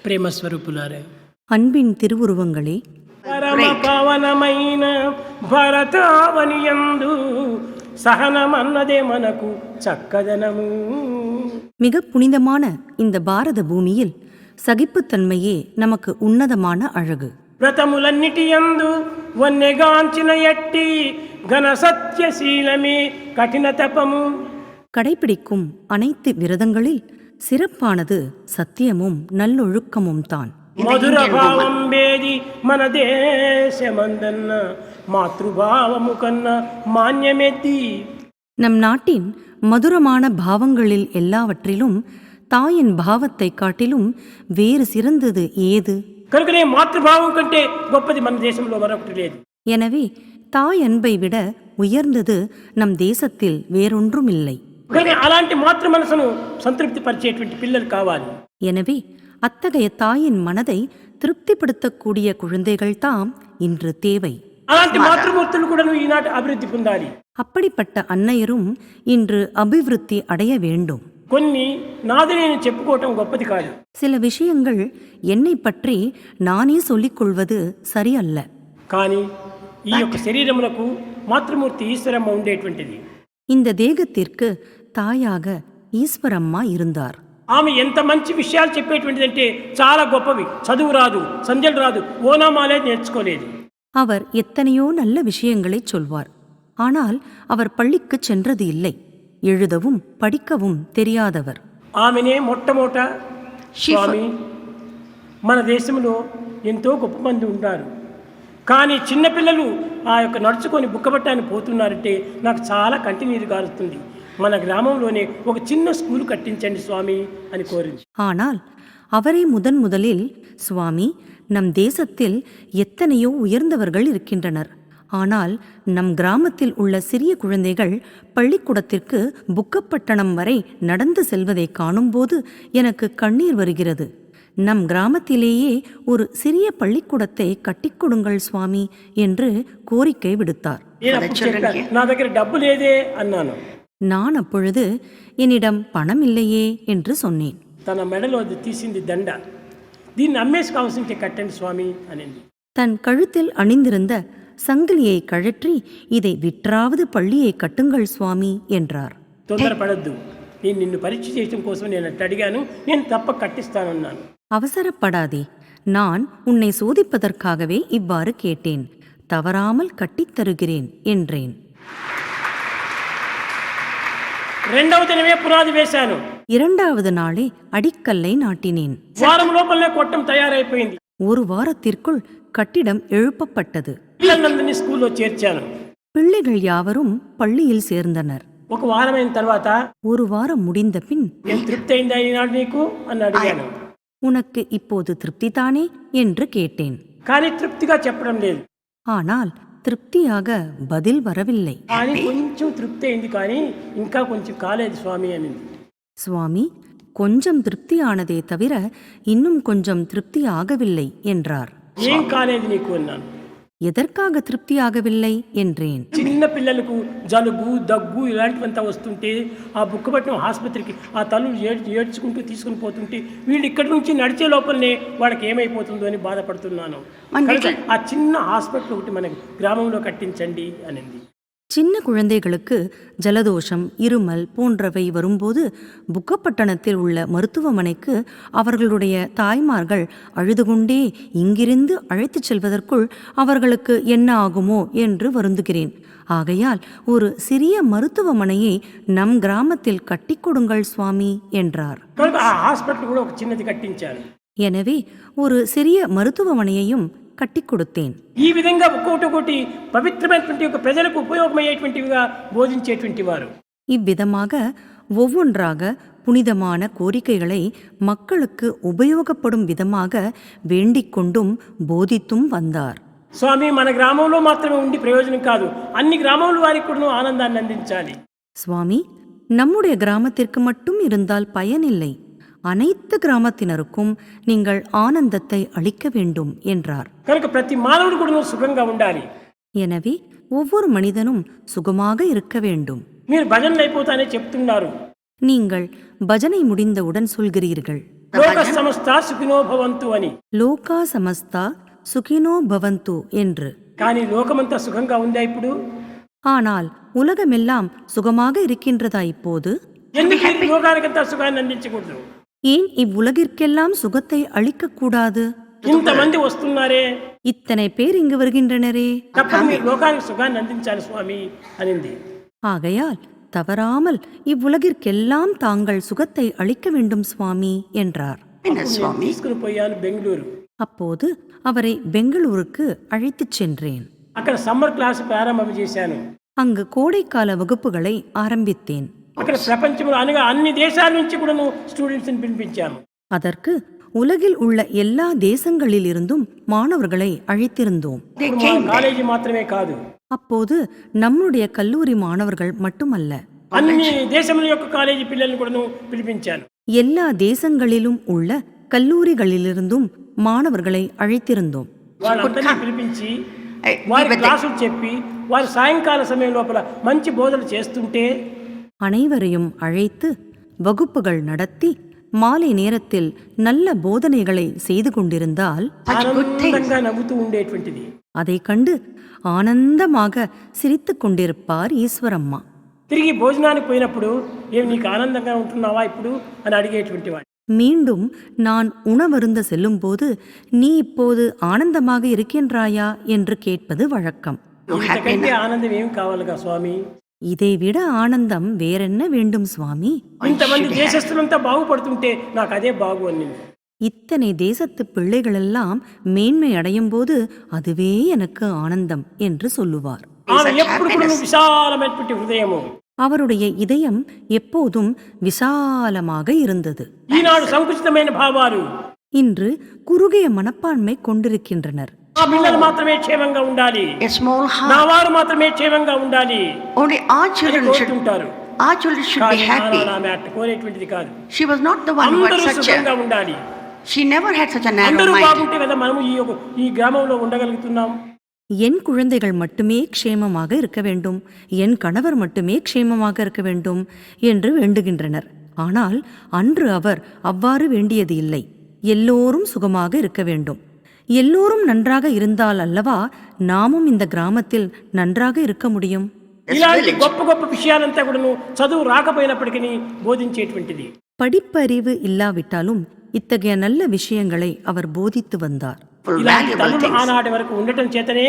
ప్రేమస్వరూపులారా, அன்பின் திருவுருவங்களே, పరమ పవనమైన భరతావనియందు సహనమన్నదే మనకు చక్కదనము. மிக புனிதமான இந்த பாரத பூமியில் சகிப்புத்தன்மையே நமக்கு உன்னதமான அழகு. వ్రతములన్నిటియందు వన్నెగాంచిన ఎట్టి ఘన సత్యశీలమే కఠిన తపము. கடைபிடிக்கும் அனைத்து விரதங்களில் சிறப்பானது சத்தியமும் நல்லொழுக்கமும் தான். మధుర భావం వేది మన దేశమందన్న మాతృభావము కన్నా మాన్యమెత్తి. நம் நாட்டின் மதுரமான பாவங்களில் எல்லாவற்றிலும் தாயின் பாவத்தை காட்டிலும் வேறு சிறந்தது ஏது? కనుకనే మాతృభావం కంటే గొప్పది మన దేశంలో మరొకటి లేదు. எனவே தாய் அன்பை விட உயர்ந்தது நம் தேசத்தில் வேறொன்றும் இல்லை. కానీ అలాంటి మాతృ మనసును సంతృప్తి పరిచేటువంటి పిల్లలు కావాలి. எனவே அத்தகைய தாயின் மனதை திருப்திப்படுத்தக்கூடிய குழந்தைகள்தாம் இன்று தேவை. అలాంటి మాతృమూర్తులు కూడా ఈనాటి అభివృద్ధి పొందాలి. அப்படிப்பட்ட அன்னையரும் இன்று அபிவிருத்தி அடைய வேண்டும். కొన్ని నాది నేను చెప్పుకోవటం గొప్పది కాదు. சில விஷயங்கள் என்னை பற்றி நானே சொல்லிக் கொள்வது சரியல்ல. కానీ ఈ యొక్క శరీరములకు మాతృమూర్తి ఈశ్వరమ్మ ఉండేటువంటిది. இந்த தேகத்திற்கு தாயாக ஈஸ்வரம்மா இருந்தார். ఆమె ఎంత మంచి విషయాలు చెప్పేటువంటిదంటే చాలా గొప్పవి. చదువు రాదు, సంధ్యలు రాదు, ఓనామాలే నేర్చుకోలేదు. அவர் எத்தனையோ நல்ல விஷயங்களைச் சொல்வார். ஆனால் அவர் பள்ளிக்கு சென்றது இல்லை. எழுதவும் படிக்கவும் தெரியாதவர். ఆమెనే మొట్టమొదట స్వామి, మన దేశంలో ఎంతో గొప్ప మంది ఉంటారు, కానీ చిన్నపిల్లలు ఆ యొక్క నడుచుకొని బుక్కబట్టాన్ని పోతున్నారంటే నాకు చాలా కంటి నీరు గారుతుంది. మన గ్రామంలోనే ఒక చిన్న స్కూల్ కట్టించండి స్వామి అని కోరింది. ஆனால் அவரே முதலில், சுவாமி, நம் தேசத்தில் எத்தனையோ உயர்ந்தவர்கள் இருக்கின்றனர், ஆனால் நம் கிராமத்தில் உள்ள சிறிய குழந்தைகள் பள்ளிக்கூடத்திற்கு புக்கப்பட்டணம் வரை நடந்து செல்வதை காணும்போது எனக்கு கண்ணீர் வருகிறது. நம் கிராமத்திலேயே ஒரு சிறிய பள்ளிக்கூடத்தை கட்டிக்கொடுங்கள் சுவாமி என்று கோரிக்கை விடுத்தார். నా దగ్గర డబ్బు లేదే అన్నాను. நான் அப்பொழுது என்னிடம் பணம் இல்லையே என்று சொன்னேன். తన మెడలో అది తీసింది దండ, దీన్ని అమ్మేసి కావాల్సింటే కట్టండి స్వామి అనింది. தன் கழுத்தில் அணிந்திருந்த சங்கிலியை கழற்றி இதை விற்றாவது பள்ளியை கட்டுங்கள் சுவாமி என்றார். తొందరపడద్దు, నేను నిన్ను పరీక్ష చేయడం కోసం నేను అట్టు అడిగాను, నేను తప్ప కట్టిస్తానన్నాను. அவசரப்படாதே, நான் உன்னை சோதிப்பதற்காகவே இவ்வாறு கேட்டேன், தவறாமல் கட்டித் தருகிறேன் என்றேன். రెండవ దినమే పునాది వేశాను. இரண்டாவது நாளே அடிக்கல்லை நாட்டினேன். వారం లోపలనే కొట్టం తయారైపోయింది. ஒரு வாரத்திற்குள் கட்டிடம் எழுப்பப்பட்டது. పిల్లలందరినీ స్కూల్లో చేర్చాను. பிள்ளைகள் யாவரும் பள்ளியில் சேர்ந்தனர். ఒక వారమైన తర్వాత ஒரு வாரம் முடிந்த பின், నేను తృప్తి అయిందా ఈనాడు నీకు అని అడిగాను. உனக்கு இப்போது திருப்திதானே என்று கேட்டேன். కానీ తృప్తిగా చెప్పడం లేదు. ஆனால் திருப்தியாக பதில் வரவில்லை. కానీ కొంచెం తృప్తి అయింది, కానీ ఇంకా కొంచెం కాలేదు స్వామి అనింది. சுவாமி, கொஞ்சம் திருப்தியானதே தவிர இன்னும் கொஞ்சம் திருப்தி ஆகவில்லை என்றார். ఏం కాలేదు నీకు అన్నాను. எதற்காக திருப்தியாகவில்லை என்றேன். చిన్న పిల్లలకు జలుబు, దగ్గు ఇలాంటివంతా వస్తుంటే ఆ బుక్కపట్నం ఆసుపత్రికి ఆ తల్లు ఏడ్చుకుంటూ తీసుకుని పోతుంటే వీళ్ళు ఇక్కడి నుంచి నడిచే లోపలనే వాళ్ళకి ఏమైపోతుందో అని బాధపడుతున్నాను. ఆ చిన్న హాస్పిటల్ ఒకటి మన గ్రామంలో కట్టించండి అనింది. சின்ன குழந்தைகளுக்கு ஜலதோஷம், இருமல் போன்றவை வரும்போது புக்கப்பட்டணத்தில் உள்ள மருத்துவமனைக்கு அவர்களுடைய தாய்மார்கள் அழுதுகொண்டே இங்கிருந்து அழைத்துச் செல்வதற்குள் அவர்களுக்கு என்ன ஆகுமோ என்று வருந்துகிறேன். ஆகையால் ஒரு சிறிய மருத்துவமனையை நம் கிராமத்தில் கட்டிக்கொடுங்கள் சுவாமி என்றார். எனவே ஒரு சிறிய மருத்துவமனையையும் கட்டி கொடுத்தேன். ఈ విధంగా ఒక్కొక్కటి పవిత్రమైనటువంటి ఒక ప్రజలకు ఉపయోగమయ్యేటువంటివిగా బోధించేటువంటి వారు. இவ்விதமாக ஒவ்வொன்றாக புனிதமான கோரிக்கைகளை மக்களுக்கு உபயோகப்படும் விதமாக வேண்டிக் கொண்டும் போதித்தும் வந்தார். స్వామి, మన గ్రామంలో మాత్రమే ఉండి ప్రయోజనం కాదు, అన్ని గ్రామాల వారికి కూడా ఆనందాన్ని అందించాలి. சுவாமி, நம்முடைய கிராமத்திற்கு மட்டும் இருந்தால் பயனில்லை, அனைத்து கிராமத்தினருக்கும் நீங்கள் ஆனந்தத்தை அளிக்க வேண்டும் என்றார். కనుక ప్రతి మానవుడు కూడా సుఖంగా ఉండాలి. எனவே ஒவ்வொரு மனிதனும் சுகமாக இருக்க வேண்டும். మీరు భజనలు అయిపోతానే చెప్తున్నారు. நீங்கள் பஜனை முடிந்தவுடன் சொல்கிறீர்கள். లోక సమస్త సుఖినో భవంతు అని. லோகா சமஸ்தா சுகினோ பவந்து என்று. కానీ లోకమంతా సుఖంగా ఉందా ఇప్పుడు? ஆனால் உலகமெல்லாம் சுகமாக இருக்கின்றதா இப்போது? ఎందుకు ఈ లోకానికంతా సుఖాన్ని అందించకూడదు? ஏன் இவ்வுலகிற்கெல்லாம் சுகத்தை அளிக்கக்கூடாது? ఇంతమంది వస్తున్నారే, இத்தனை பேர் இங்கு வருகின்றனரே, తప్పని మీరు లోకానికి సుఖాన్ని అందించాలి స్వామి అనింది. ஆகையால் தவறாமல் இவ்வுலகிற்கெல்லாம் தாங்கள் சுகத்தை அளிக்க வேண்டும் சுவாமி என்றார். తీసుకుని పోయాను బెంగళూరు. அப்போது அவரை பெங்களூருக்கு அழைத்துச் சென்றேன். అక్కడ సమ్మర్ క్లాస్ ప్రారంభం చేశాను. அங்கு கோடைக்கால வகுப்புகளை ஆரம்பித்தேன். అక్కడ ప్రపంచంలో అనగా అన్ని దేశాల నుంచి కూడా స్టూడెంట్స్ని పిలిపించాము. அதற்கு உலகில் உள்ள எல்லா தேசங்களிலிருந்தும் மாணவர்களை அழைத்திருந்தோம். కాలేజీ మాత్రమే కాదు, அப்போது நம்முடைய கல்லூரி மாணவர்கள் மட்டுமல்ல, అన్ని దేశముల యొక్క కాలేజీ పిల్లల్ని కూడా పిలిపించాను. எல்லா தேசங்களிலும் உள்ள கல்லூரிகளிலிருந்தும் மாணவர்களை அழைத்திருந்தோம். వాళ్ళందరినీ పిలిపించి వారి క్లాసులు చెప్పి వారి సాయంకాల సమయం లోపల మంచి బోధనలు చేస్తుంటే அனைவரையும் அழைத்து வகுப்புகள் நடத்தி மாலை நேரத்தில் நல்ல போதனைகளை செய்து கொண்டிருந்தால் ఆనందంగా నవ్వుతూ ఉండేటువంటిది. அதை கண்டு ஆனந்தமாக சிரித்துக் கொண்டிருப்பார் ஈஸ்வரம்மா. తిరిగి భోజనానికి పోయినప్పుడు ఏమి నీకు ఆనందంగా ఉంటున్నావా ఇప్పుడు అని అడిగేటువంటి వాడు. மீண்டும் நான் உணவருந்த செல்லும்போது நீ இப்போது ஆனந்தமாக இருக்கின்றாயா என்று கேட்பது வழக்கம். ఇంతకంటే ఆనందం ఏమి కావాలిగా స్వామి? இதைவிட ஆனந்தம் வேறென்ன வேண்டும் சுவாமி? ఇంతమంది దేశస్తులంతా బాగుపడుతుంటే నాకు అదే బాగు అనింది. இத்தனை தேசத்து பிள்ளைகளெல்லாம் மேன்மை அடையும் போது அதுவே எனக்கு ஆனந்தம் என்று சொல்லுவார். ఆమె ఎప్పుడు కూడా విశాలమైనటువంటి హృదయము. அவருடைய இதயம் எப்போதும் விசாலமாக இருந்தது. ఈనాడు సంకుచితమైన భావాలు, இன்று குறுகிய மனப்பான்மை கொண்டிருக்கின்றனர். ఆ పిల్లలు మాత్రమే క్షేమంగా ఉండాలి, A small నా heart. వారు మాత్రమే క్షేమంగా ఉండాలి Only our children should కోరుతుంటారు. be happy. ఆమె అట్ట కోరేటువంటిది కాదు. She was not the one who అందరూ had such సుఖంగా a. ఉండాలి. She never had such a narrow అందరూ mind. బాగుంటే కదా మనము ఈ గ్రామంలో ఉండగలుగుతున్నాం. என் குழந்தைகள் மட்டுமே க்ஷேமமாக இருக்க வேண்டும், என் கணவர் மட்டுமே க்ஷேமமாக இருக்க வேண்டும் என்று வேண்டுகின்றனர். ஆனால் அன்று அவர் அவ்வாறு வேண்டியது இல்லை. எல்லோரும் சுகமாக இருக்க வேண்டும். எல்லோரும் நன்றாக இருந்தால் அல்லவா நாமும் இந்த கிராமத்தில் நன்றாக இருக்க முடியும். ఇలాంటి గొప్ప గొప్ప విషయాలంతా కూడా చదువు రాకపోయినప్పటికీ బోధించేటువంటిది. படிப்பறிவு இல்லாவிட்டாலும் இத்தகைய நல்ல விஷயங்களை அவர் போதித்து வந்தார். ఇలాంటి తల్లులు ఆనాటి వరకు ఉండటం చేతనే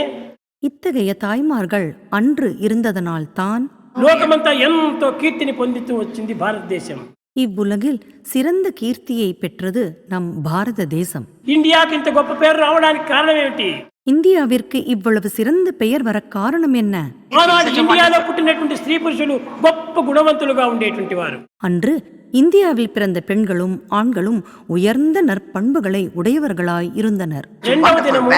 இத்தகைய தாய்மார்கள் அன்று இருந்ததனால் தான் లోకమంతా ఎంతో కీర్తిని పొందుతూ వచ్చింది భారతదేశం. இவ்வுலகில் சிறந்த கீர்த்தியை பெற்றது நம் பாரத தேசம். ఇండియాకి ఇంత గొప్ప పేరు రావడానికి కారణం ఏమిటి? இந்தியாவிற்கு இவ்வளவு சிறந்த பெயர் வர காரணம் என்ன? ఆనాడు ఇండియాలో పుట్టినటువంటి స్త్రీ పురుషులు గొప్ప గుణవంతులుగా ఉండేటువంటి వారు. அன்று இந்தியாவில் பிறந்த பெண்களும் ஆண்களும் உயர்ந்த நற்பண்புகளை உடையவர்களாய் இருந்தனர். రెండవ దినము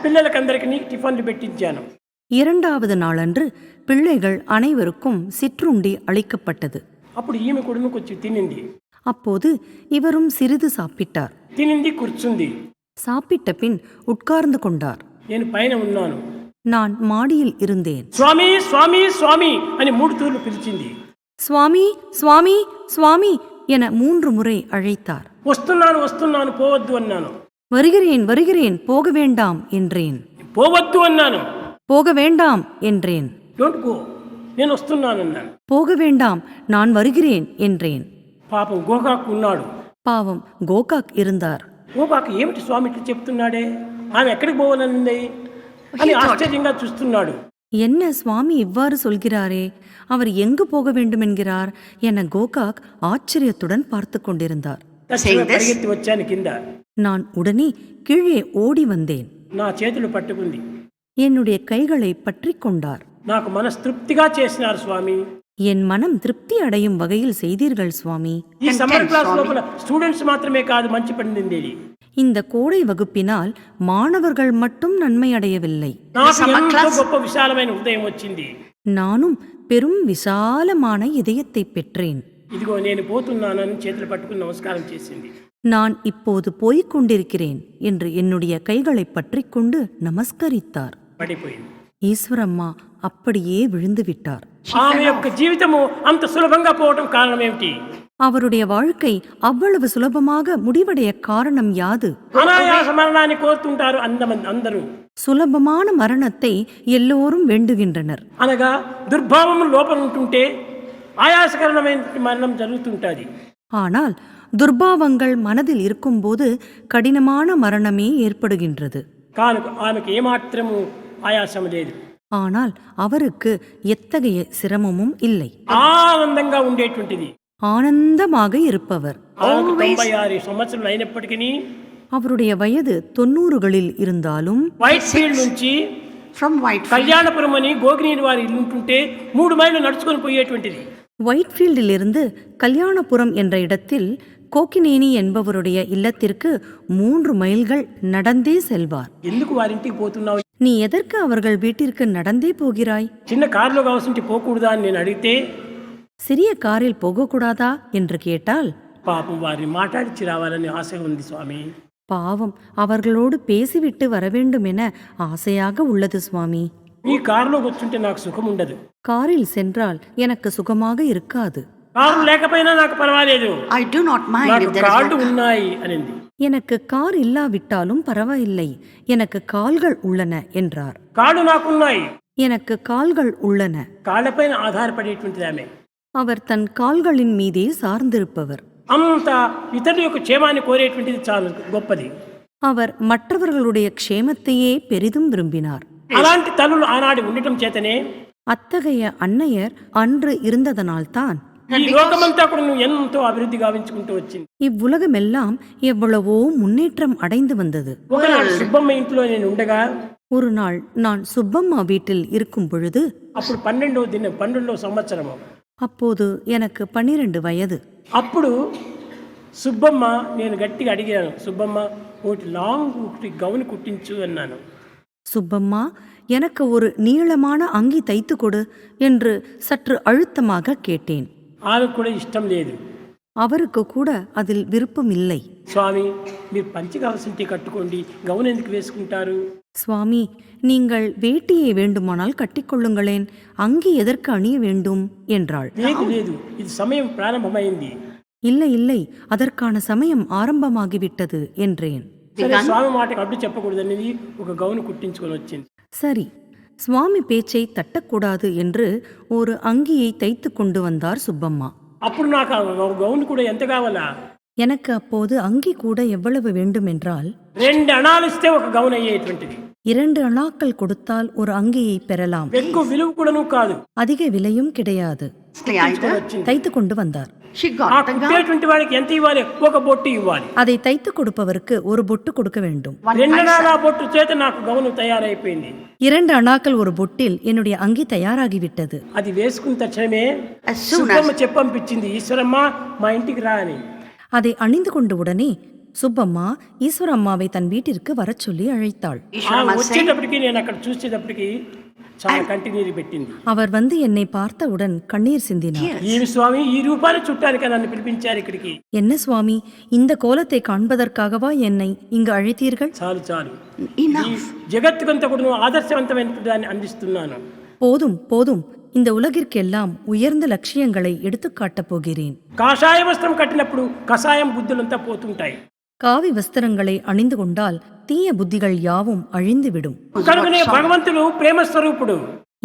పిల్లలకందరికీ టిఫిన్లు పెట్టించాను. இரண்டாவது நாளன்று பிள்ளைகள் அனைவருக்கும் சிற்றுண்டி அளிக்கப்பட்டது. అప్పుడు ఈమె కూడా కొంచెం తినింది. அப்போது இவரும் சிறிது சாப்பிட்டார். తినింది, కూర్చుంది. சாப்பிட்ட பின் உட்கார்ந்து கொண்டார். నేను పైన ఉన్నాను. நான் மாடியில் இருந்தேன். స్వామి స్వామి స్వామి అని 3 తూర్లు పిలిచింది. சுவாமி சுவாமி சுவாமி என 3 முறை அழைத்தார். వస్తున్నాను వస్తున్నాను పోవద్దు అన్నాను. வருகிறேன் வருகிறேன் போக வேண்டாம் என்றேன். పోవద్దు అన్నాను. போக வேண்டாம் என்றேன். డోంట్ గో, నేను వస్తున్నాను అన్నాను. போக வேண்டாம் நான் வருகிறேன் என்றேன். పాపం గోకాక్ ఉన్నాడు. பாவம் கோகாக் இருந்தார். గోకాక్ ఏమిటి స్వామి ఇట్లా చెప్తున్నాడే, ఆమె ఎక్కడికి పోవాలనింది అని ఆశ్చర్యంగా చూస్తున్నాడు. என்ன சுவாமி இவ்வாறு சொல்கிறாரே, அவர் எங்கு போக வேண்டும் என்கிறார் என கோகாக் ஆச்சரியத்துடன் பார்த்து கொண்டிருந்தார். పరిగెత్తి వచ్చాను కింద. நான் உடனே கீழே ஓடி வந்தேன். నా చేతులు పట్టుకుంది. என்னுடைய கைகளை பற்றி கொண்டார். నాకు మనస్తృప్తిగా చేసినారు స్వామి. என் மனம் திருப்தி அடையும் வகையில் செய்தீர்கள் சுவாமி. ఈ సమ్మర్ క్లాస్ లోపల స్టూడెంట్స్ మాత్రమే కాదు మంచి పండింది. இந்த கோடை வகுப்பினால் மாணவர்கள் மட்டும் நன்மை அடையவில்லை, నాకు ఎంతో గొప్ప విశాలమైన హృదయం వచ్చింది. நானும் பெரும் விசாலமான இதயத்தை பெற்றேன். ఇదిగో నేను పోతున్నానని చేతులు పట్టుకుని నమస్కారం చేసింది. நான் இப்போது போய்க் கொண்டிருக்கிறேன் என்று என்னுடைய கைகளை பற்றிக் கொண்டு நமஸ்கரித்தார். పడిపోయింది. ஈஸ்வரம்மா அப்படியே விழுந்து விட்டார். ఆమె యొక్క జీవితము అంత సులభంగా పోవటం కారణం ఏమిటి? அவருடைய வாழ்க்கை அவ்வளவு சுலபமாக முடிவடைய காரணம் யாது? అనాయాస మరణాన్ని కోరుతుంటారు అందరూ. சுலபமான மரணத்தை எல்லோரும் வேண்டுகின்றனர். అనగా దుర్భావము లోపల ఉంటుంటే ఆయాసకరమైన మరణం జరుగుతుంటుంది. ஆனால் துர்பாவங்கள் மனதில் இருக்கும்போது கடினமான மரணமே ஏற்படுகின்றது. కానుక ఆమెకు ఏమాత్రము ఆయాసం లేదు. ஆனால் அவருக்கு எத்தகைய சிரமமும் இல்லை. ఆనందంగా ఉండేటువంటిది. ஆனந்தமாக இருப்பவர். ఆమెకు 96 సంవత్సరాలు అయినప్పటికీ அவருடைய வயது 90களில் இருந்தாலும் వైట్ ఫీల్డ్ నుంచి From Whitefield, కళ్యాణపురం అని గోగినీరు వారి ఇల్లు ఉంటుంటే 3 మైళ్ళు నడుచుకొని పోయేటువంటిది. ஒயிட்ஃபீல்டிலிருந்து கல்யாணபுரம் என்ற இடத்தில் கோக்கினேனி என்பவருடைய இல்லத்திற்கு 3 மைல்கள் நடந்தே செல்வார். ఎందుకు వారింటికి పోతున్నావు? நீ எதற்கு அவர்கள் வீட்டிற்கு நடந்தே போகிறாய்? చిన్న కారులో కావాల్సింటి పోకూడదా అని నేను అడిగితే சிறிய காரில் போகக்கூடாதா என்று கேட்டால், పాపం వారిని మాట్లాడిచి రావాలని ఆశ ఉంది స్వామి. பாவம், அவர்களோடு பேசிவிட்டு வரவேண்டும் என ஆசையாக உள்ளது சுவாமி. ఈ కారులో కూర్చుంటే నాకు సుఖం ఉండదు. காரில் சென்றால் எனக்கு சுகமாக இருக்காது. కారు లేకపోయినా నాకు పర్వాలేదు, I do not mind నాకు if there is కాళ్ళు no ఉన్నాయి అనింది. எனக்கு கார் இல்லாவிட்டாலும் பரவாயில்லை, எனக்கு கால்கள் உள்ளன என்றார். కాళ్ళు నాకున్నాయి. எனக்கு கால்கள் உள்ளன. కాళ్ళపైన ఆధారపడేటువంటిది ఆమె. அவர் தன் கால்களின் மீதே சார்ந்திருப்பவர். అంత ఇతరుల యొక్క క్షేమాన్ని కోరేటువంటిది చాలా గొప్పది. அவர் மற்றவர்களுடைய க்ஷேமத்தையே பெரிதும் விரும்பினார். అలాంటి తల్లులు ఆనాడు ఉండటం చేతనే அத்தகைய அன்னையர் அன்று இருந்ததனால்தான் ఈ లోకమంతా కూడా నువ్వు ఎంతో అభివృద్ధి గావించుకుంటూ వచ్చింది. இவ்வுலகமெல்லாம் எவ்வளவோ முன்னேற்றம் அடைந்து வந்தது. ఒకనాడు సుబ్బమ్మ ఇంట్లో నేను ఉండగా ஒரு நாள் நான் சுப்பம்மா வீட்டில் இருக்கும் பொழுது, అప్పుడు 12వ సంవత్సరము. அப்போது எனக்கு 12 வயது. అప్పుడు సుబ్బమ్మ నేను గట్టిగా అడిగాను, సుబ్బమ్మ ఒకటి లాంగ్ ఒకటి గౌన్ కుట్టించు అన్నాను. சுப்பம்மா, எனக்கு ஒரு நீளமான அங்கி தைத்து கொடு என்று சற்று அழுத்தமாக கேட்டேன். ఆమెకు కూడా ఇష్టం లేదు. அவருக்கு கூட அதில் விருப்பம் இல்லை. స్వామి, మీరు పంచి కావాల్సింటే కట్టుకోండి, గౌన్ ఎందుకు వేసుకుంటారు? சுவாமி, நீங்கள் வேட்டியை வேண்டுமானால் கட்டிக்கொள்ளுங்களேன், அங்கி எதற்கு அணிய வேண்டும் என்றாள். లేదు లేదు, ఇది సమయం ప్రారంభమైంది. இல்லை இல்லை, அதற்கான சமயம் ஆரம்பமாகிவிட்டது என்றேன். సరే, స్వామి మాటకు అడ్డు చెప్పకూడదనేది ఒక గౌను కుట్టించుకొని వచ్చింది. சரி, சுவாமி பேச்சை தட்டக்கூடாது என்று ஒரு அங்கியை தைத்து கொண்டு வந்தார் சுப்பம்மா. అప్పుడు నాకు ఆ గౌన్ కూడా ఎంత కావాలా? எனக்கு அப்போது அங்கி கூட எவ்வளவு வேண்டும் என்றால் 2 అణాలు ఇస్తే ఒక గౌన్ అయ్యేటువంటిది. 2 அணாக்கள் கொடுத்தால் ஒரு அங்கியை பெறலாம். ఎక్కువ విలువ కూడాను కాదు. அதிக விலையும் கிடையாது. either. వచ్చింది. தைத்து கொண்டு வந்தார். She ఆ got the gown. కుట్టేటువంటి వాడికి ఎంత ఇవ్వాలి? ఒక బొట్టు ఇవ్వాలి. அதை தைத்து கொடுப்பவருக்கு ஒரு பொட்டு கொடுக்க வேண்டும். 2 అణాల బొట్టు చేత నాకు గౌను తయారైపోయింది. 2 அணாக்கள் ஒரு பொட்டில் என்னுடைய அங்கி தயாராகிவிட்டது. అది వేసుకున్న తక్షణమే As soon as Subbamma చెప్పంపించింది, Eshwaramma మా ఇంటికి రా అని. அதை அணிந்து கொண்ட உடனே சுப்பம்மா ஈஸ்வரம்மாவை தன் வீட்டிற்கு வரச் சொல்லி அழைத்தாள். Ishwarama said, వచ్చేటప్పటికి నేను అక్కడ చూసేటప్పటికి చాలా కంటి నీరు పెట్టింది. அவர் வந்து என்னை பார்த்தவுடன் கண்ணீர் சிந்தினார். ఏమి స్వామి, ఈ రూపాన్ని చుట్టానికి నన్ను పిలిపించారు ఇక్కడికి? என்ன சுவாமி, இந்த கோலத்தை காண்பதற்காகவா என்னை இங்கு அழைத்தீர்கள்? చాలు చాలు, ఈ enough. జగత్తుకంతా కూడా ఆదర్శవంతమైన దాన్ని అందిస్తున్నాను. போதும் போதும், இந்த உலகிற்கெல்லாம் உயர்ந்த லட்சியங்களை எடுத்துக் காட்டப் போகிறேன். కాషాయ వస్త్రం కట్టినప్పుడు కషాయం బుద్ధులంతా పోతుంటాయి. காவி வஸ்திரங்களை அணிந்து கொண்டால் தீய புத்திகள் யாவும் அழிந்துவிடும். కనుకనే భగవంతుడు ప్రేమ స్వరూపుడు,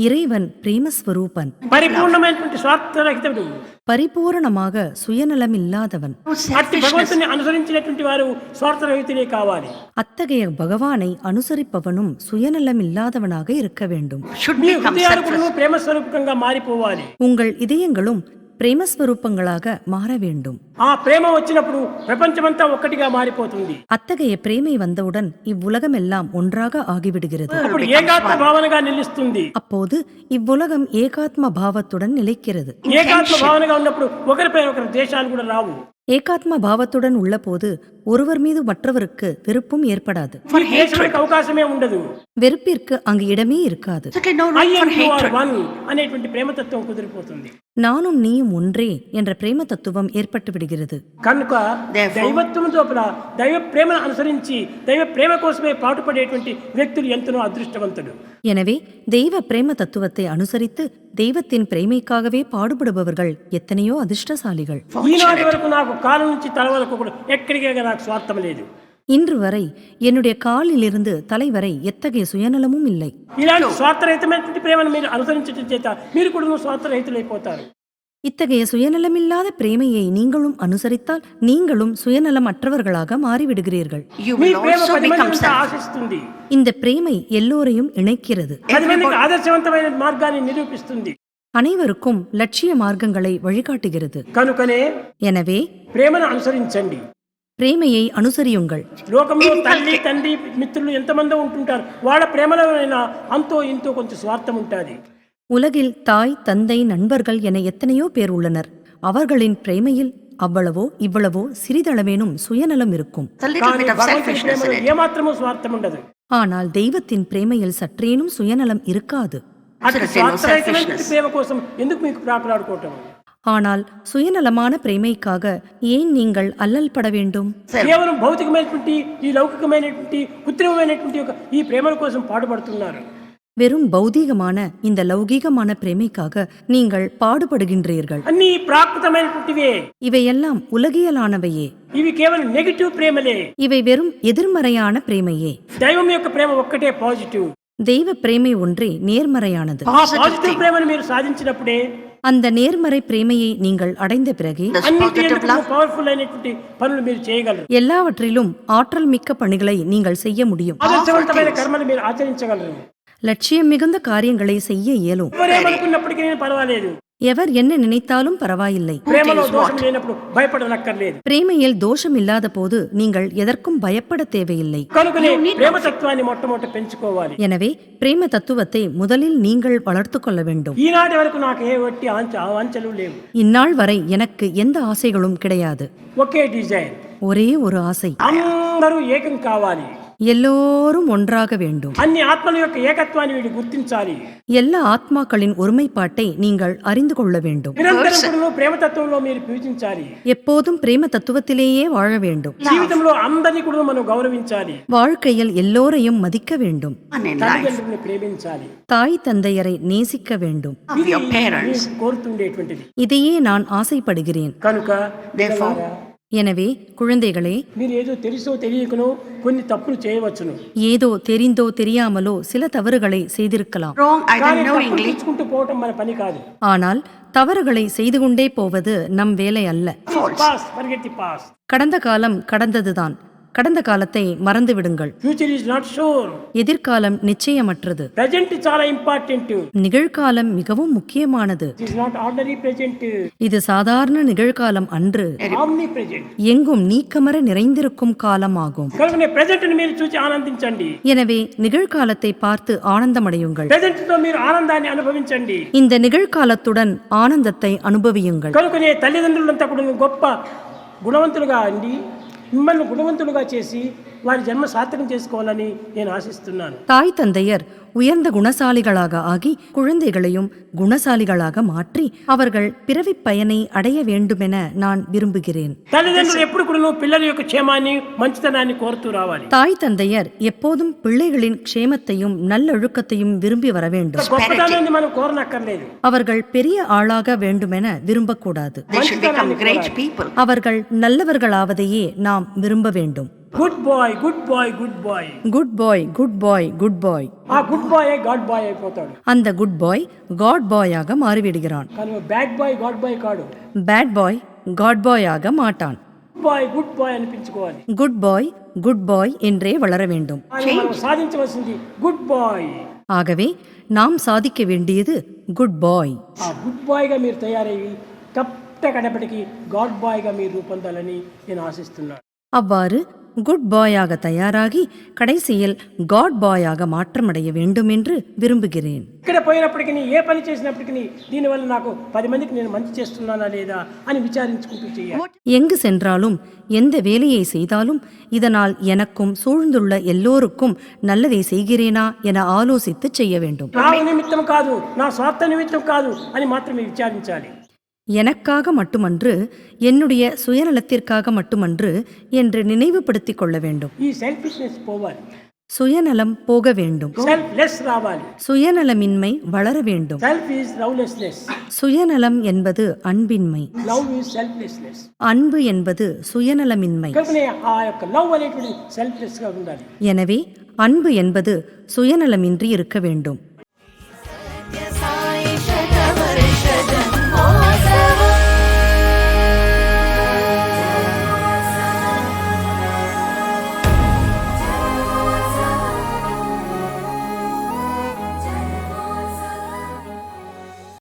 இறைவன் பிரேமஸ்வரூபன், పరిపూర్ణమైనటువంటి స్వార్థరహితుడు. பரிபூரணமாக சுயநலமில்லாதவன். no అట్టి selfishness. భగవంతుని అనుసరించినటువంటి వారు స్వార్థరహితులే కావాలి. அத்தகைய பகவானை அனுசரிப்பவனும் சுயநலமில்லாதவனாக இருக்க வேண்டும். Should మీ become హృదయాలు selfless. కూడా ప్రేమ స్వరూపకంగా మారిపోవాలి. உங்கள் இதயங்களும் பிரேமஸ்வரூபங்களாக மாற வேண்டும். ఆ ప్రేమ వచ్చినప్పుడు ప్రపంచమంతా ఒక్కటిగా మారిపోతుంది. அத்தகைய பிரேமை வந்தவுடன் இவ்வுலகமெல்லாம் ஒன்றாக ஆகிவிடுகிறது. అప్పుడు ఏకాత్మ భావనగా నిలుస్తుంది. அப்போது இவ்வுலகம் ஏகாத்ம பாவத்துடன் நிலைக்கிறது. ఏకాత్మ భావనగా ఉన్నప్పుడు ఒకరిపై ఒకరి ద్వేషాలు కూడా రావు. ஏகாத்ம பாவத்துடன் உள்ளபோது ஒருவர் மீது மற்றவருக்கு விருப்பம் ஏற்படாது. ఈ ద్వేషానికి అవకాశమే ఉండదు. வெறுப்பிற்கு அங்கு இடமே இருக்காது. Certainly no I room for am you are hatred. one అనేటువంటి ప్రేమతత్వం కుదిరిపోతుంది. நானும் நீயும் ஒன்றே என்ற பிரேம தத்துவம் ஏற்பட்டு விடுகிறது. కనుక Therefore- దైవత్వం చోపల దైవ ప్రేమను అనుసరించి దైవ ప్రేమ కోసమే పాటుపడేటువంటి వ్యక్తులు ఎంతనో అదృష్టవంతుడు. எனவே தெய்வ பிரேம தத்துவத்தை அனுசரித்து தெய்வத்தின் பிரேமைக்காகவே பாடுபடுபவர்கள் எத்தனையோ அதிர்ஷ்டசாலிகள். ఈనాటి వరకు నాకు కాలం నుంచి తల వరకు కూడా ఎక్కడికే నాకు స్వార్థం లేదు. இன்று வரை என்னுடைய காலிலிருந்து தலை வரை எத்தகைய சுயநலமும் இல்லை. ఇలాంటి స్వార్థరహితమైనటువంటి ప్రేమను మీరు అనుసరించడం చేత మీరు కూడా స్వార్థరహితులైపోతారు. இத்தகைய சுயநலமில்லாத பிரேமையை நீங்களும் அனுசரித்தால் நீங்களும் சுயநலமற்றவர்களாக மாறிவிடுகிறீர்கள். You me will Prema also 10 become మందిని self. ఆశిస్తుంది. இந்த பிரேமை எல்லோரையும் இணைக்கிறது. 10 మందికి ఆదర్శవంతమైన మార్గాన్ని నిరూపిస్తుంది. அனைவருக்கும் லட்சிய மார்க்கங்களை வழிகாட்டுகிறது. కనుకనే எனவே ప్రేమను అనుసరించండి. பிரேமையை அனுசரியுங்கள். లోకంలో తల్లి తండ్రి మిత్రులు ఎంతమందో ఉంటుంటారు. వాళ్ళ ప్రేమలో అంతో ఇంతో కొంచెం స్వార్థం ఉంటుంది. உலகில் தாய் தந்தை நண்பர்கள் என எத்தனையோ பேர் உள்ளனர். அவர்களின் பிரேமையில் அவ்வளவோ இவ்வளவோ சிறிதளவேனும் சுயநலம் இருக்கும். It's a little కానీ bit of భగవంతుని selfishness in ప్రేమలో it. ఏమాత్రమూ స్వార్థం ఉండదు. ஆனால் தெய்வத்தின் பிரேமையில் சற்றேனும் சுயநலம் இருக்காது. అటు Absolutely no స్వార్థరహితమైన selfishness. ప్రేమ కోసం ఎందుకు మీకు ప్రాకులాడుకోవటం? ஆனால் சுயநலமான பிரேமைக்காக ஏன் நீங்கள் அல்லல் பட வேண்டும்? కేవలం భౌతికమైనటువంటి ఈ లౌకికమైనటువంటి కృత్రిమమైనటువంటి ఈ ప్రేమల కోసం పాటుపడుతున్నారు. வெறும் பௌதீகமான இந்த லௌகீகமான பிரேமைக்காக நீங்கள் பாடுபடுகின்றீர்கள். అన్ని ప్రాకృతమైనటువంటివే. இவையெல்லாம் உலகியலானவையே. ఇవి కేవలం నెగటివ్ ప్రేమలే. இவை வெறும் எதிர்மறையான பிரேமையே. దైవం యొక్క ప్రేమ ఒక్కటే పాజిటివ్. தெய்வ பிரேமை ஒன்றே நேர்மறையானது. ఆ పాజిటివ్ ప్రేమను మీరు సాధించినప్పుడే அந்த நேர்மறை பிரேமையை நீங்கள் அடைந்த பிறகே This అన్నిటి positive love. పవర్ఫుల్ అయినటువంటి పనులు మీరు చేయగలరు. எல்லாவற்றிலும் ஆற்றல் மிக்க பணிகளை நீங்கள் செய்ய முடியும். ఆదర్శవంతమైన కర్మలు మీరు ఆచరించగలరు. லட்சியம் மிகுந்த காரியங்களை செய்ய இயலும். ఎవరేమనుకున్నప్పటికీ నేను పర్వాలేదు. எவர் என்ன நினைத்தாலும் பரவாயில்லை. ప్రేమలో దోషం లేనప్పుడు భయపడనక్కర్లేదు. பிரேமையில் தோஷம் இல்லாத போது நீங்கள் எதற்கும் பயப்பட தேவையில்லை. కనుకనే ప్రేమతత్వాన్ని మొట్టమొదట పెంచుకోవాలి. எனவே பிரேம தத்துவத்தை முதலில் நீங்கள் வளர்த்துக் கொள்ள வேண்டும். ఈనాటి వరకు నాకు ఏ వట్టి ఆంచలు లేవు. இந்நாள் வரை எனக்கு எந்த ஆசைகளும் கிடையாது. ఒకే డిజైన్. ஒரே ஒரு ஆசை, అందరూ ఏకం కావాలి. எல்லோரும் ஒன்றாக வேண்டும். అన్ని ఆత్మల యొక్క ఏకత్వాన్ని వీడు గుర్తించాలి. எல்லா ఆత్మాக்களின் ஒருமைப்பாட்டை நீங்கள் அறிந்து கொள்ள வேண்டும். నిరంతరం కూడా ప్రేమతత్వంలో మీరు పూజించాలి. எப்போதும் பிரேம தத்துவத்திலேயே வாழ வேண்டும். జీవితంలో అందరినీ కూడా మనం గౌరవించాలి. வாழ்க்கையில் எல்லோரையும் மதிக்க வேண்டும். And in life, తల్లిదండ్రులను ప్రేమించాలి. தாய் தந்தையரை நேசிக்க வேண்டும். love your parents. మీరు కోరుతుండేటువంటిది. இதையே நான் ஆசைப்படுகிறேன். కనుక Therefore, எனவே குழந்தைகளே, మీరు ఏదో తెలుసో తెలియకనో కొన్ని తప్పులు చేయవచ్చును. ஏதோ தெரிந்தோ தெரியாமலோ சில தவறுகளை செய்திருக்கலாம். wrong either కానీ తప్పులు knowingly తెచ్చుకుంటూ పోవటం మన పని కాదు. ஆனால் தவறுகளை செய்து கொண்டே போவது நம் வேலை அல்ல. Pass forget the pass. கடந்த காலம் கடந்ததுதான். கடந்த காலத்தை மறந்து விடுங்கள். Future is not sure. எதிர்காலம் నిశ్చயமற்றது. ప్రెజెంట్ చాలా ఇంపార్టెంట్. நிகழ்காலம் மிகவும் முக்கியமானது. It is not ordinary present. இது சாதாரண நிகழ்காலம் அன்று. Omni present. எங்கும் நீக்கமர நிறைந்திருக்கும் காலமாகும். కనుక ప్రెజెంట్ ని మీరు చూసి ఆనందించండి. எனவே நிகழ்காலத்தை பார்த்து ஆனந்தமடையுங்கள். ప్రెజెంట్ తో మీరు ఆనందాన్ని అనుభవించండి. இந்த நிகழ்காலத்துடன் ஆனந்தத்தை அனுபவியுங்கள். కనుకనే తల్లిదండ్రులంతా కూడా గొప్ప గుణవంతులుగా అండి మిమ్మల్ని గుణవంతులుగా చేసి వారి జన్మ సార్థకం చేసుకోవాలని నేను ఆశిస్తున్నాను. தாய் தந்தையர் உயர்ந்த குணசாலிகளாக ஆகி குழந்தைகளையும் குணசாலிகளாக மாற்றி அவர்கள் பிறவிப் பயனை அடைய வேண்டுமென நான் விரும்புகிறேன். తల్లిదండ్రులు ఎప్పుడు కూడా పిల్లల యొక్క క్షేమాన్ని మంచితనాన్ని కోరుతూ రావాలి. தாய் தந்தையர் எப்போதும் பிள்ளைகளின் க்ஷேமத்தையும் நல்லொழுக்கத்தையும் விரும்பி வர வேண்டும். గొప్పతనాన్ని మనం కోరనక్కర్లేదు. அவர்கள் பெரிய ஆளாக வேண்டுமென விரும்பக்கூடாது. they should become great people. அவர்கள் நல்லவர்களாவதையே நாம் விரும்ப வேண்டும். Good boy good boy good boy. Good boy good boy good boy. ఆ గుడ్ బాయ్ గాడ్ బాయ్ అయిపోతాడు. அந்த குட் பாய் காட் பாயாக மாறிவிடுகிறான். కానీ బ్యాడ్ బాయ్ గాడ్ బాయ్ కాడు. பேட் பாய் காட் பாயாக மாட்டான். గుడ్ బాయ్ అనిపించుకోవాలి. குட் பாய் என்றே வளர வேண்டும். కానీ మనం సాధించవలసింది గుడ్ బాయ్. ஆகவே நாம் சாதிக்க வேண்டியது குட் பாய். ఆ గుడ్ బాయ్ గా మీరు తయారయ్యి కడపటికి గాడ్ బాయ్ గా మీరు రూపొందాలని నేను ఆశిస్తున్నాను. அவ்வாறு குட் பாயாக தயாராகி கடைசியில் காட் பாயாக மாற்றமடைய வேண்டும் என்று விரும்புகிறேன். ఇక్కడ పోయినప్పటికీ ఏ పని చేసినప్పటికీ దీనివల్ల నాకు 10 మందికి నేను మంచి చేస్తున్నానా లేదా అని విచారించుకుంటూ చేయాలి. எங்கு சென்றாலும் எந்த வேலையை செய்தாலும் இதனால் எனக்கும் சூழ்ந்துள்ள எல்லோருக்கும் நல்லதை செய்கிறேனா என ஆலோசித்து செய்ய வேண்டும். నా నిమిత్తం కాదు, నా స్వార్థ నిమిత్తం కాదు అని మాత్రమే విచారించాలి. எனக்காக மட்டுமன்று, என்னுடைய சுயநலத்திற்காக மட்டுமன்று என்று நினைவுபடுத்திக் கொள்ள வேண்டும். ఈ సెల్ఫిష్నెస్ పోవాలి, சுயநலம் போக வேண்டும். సెల్ఫ్లెస్ రావాలి. சுயநலமின்மை வளர வேண்டும். సెల్ఫ్ ఈజ్ లవ్లెస్నెస్, சுயநலம் என்பது அன்பின்மை, లవ్ ఈజ్ సెల్ఫ్లెస్నెస్. அன்பு என்பது சுயநலமின்மை. కనుకనే ఆ యొక్క లవ్ అనేటువంటి సెల్ఫ్లెస్ గా ఉండాలి. எனவே அன்பு என்பது சுயநலமின்றி இருக்க வேண்டும்.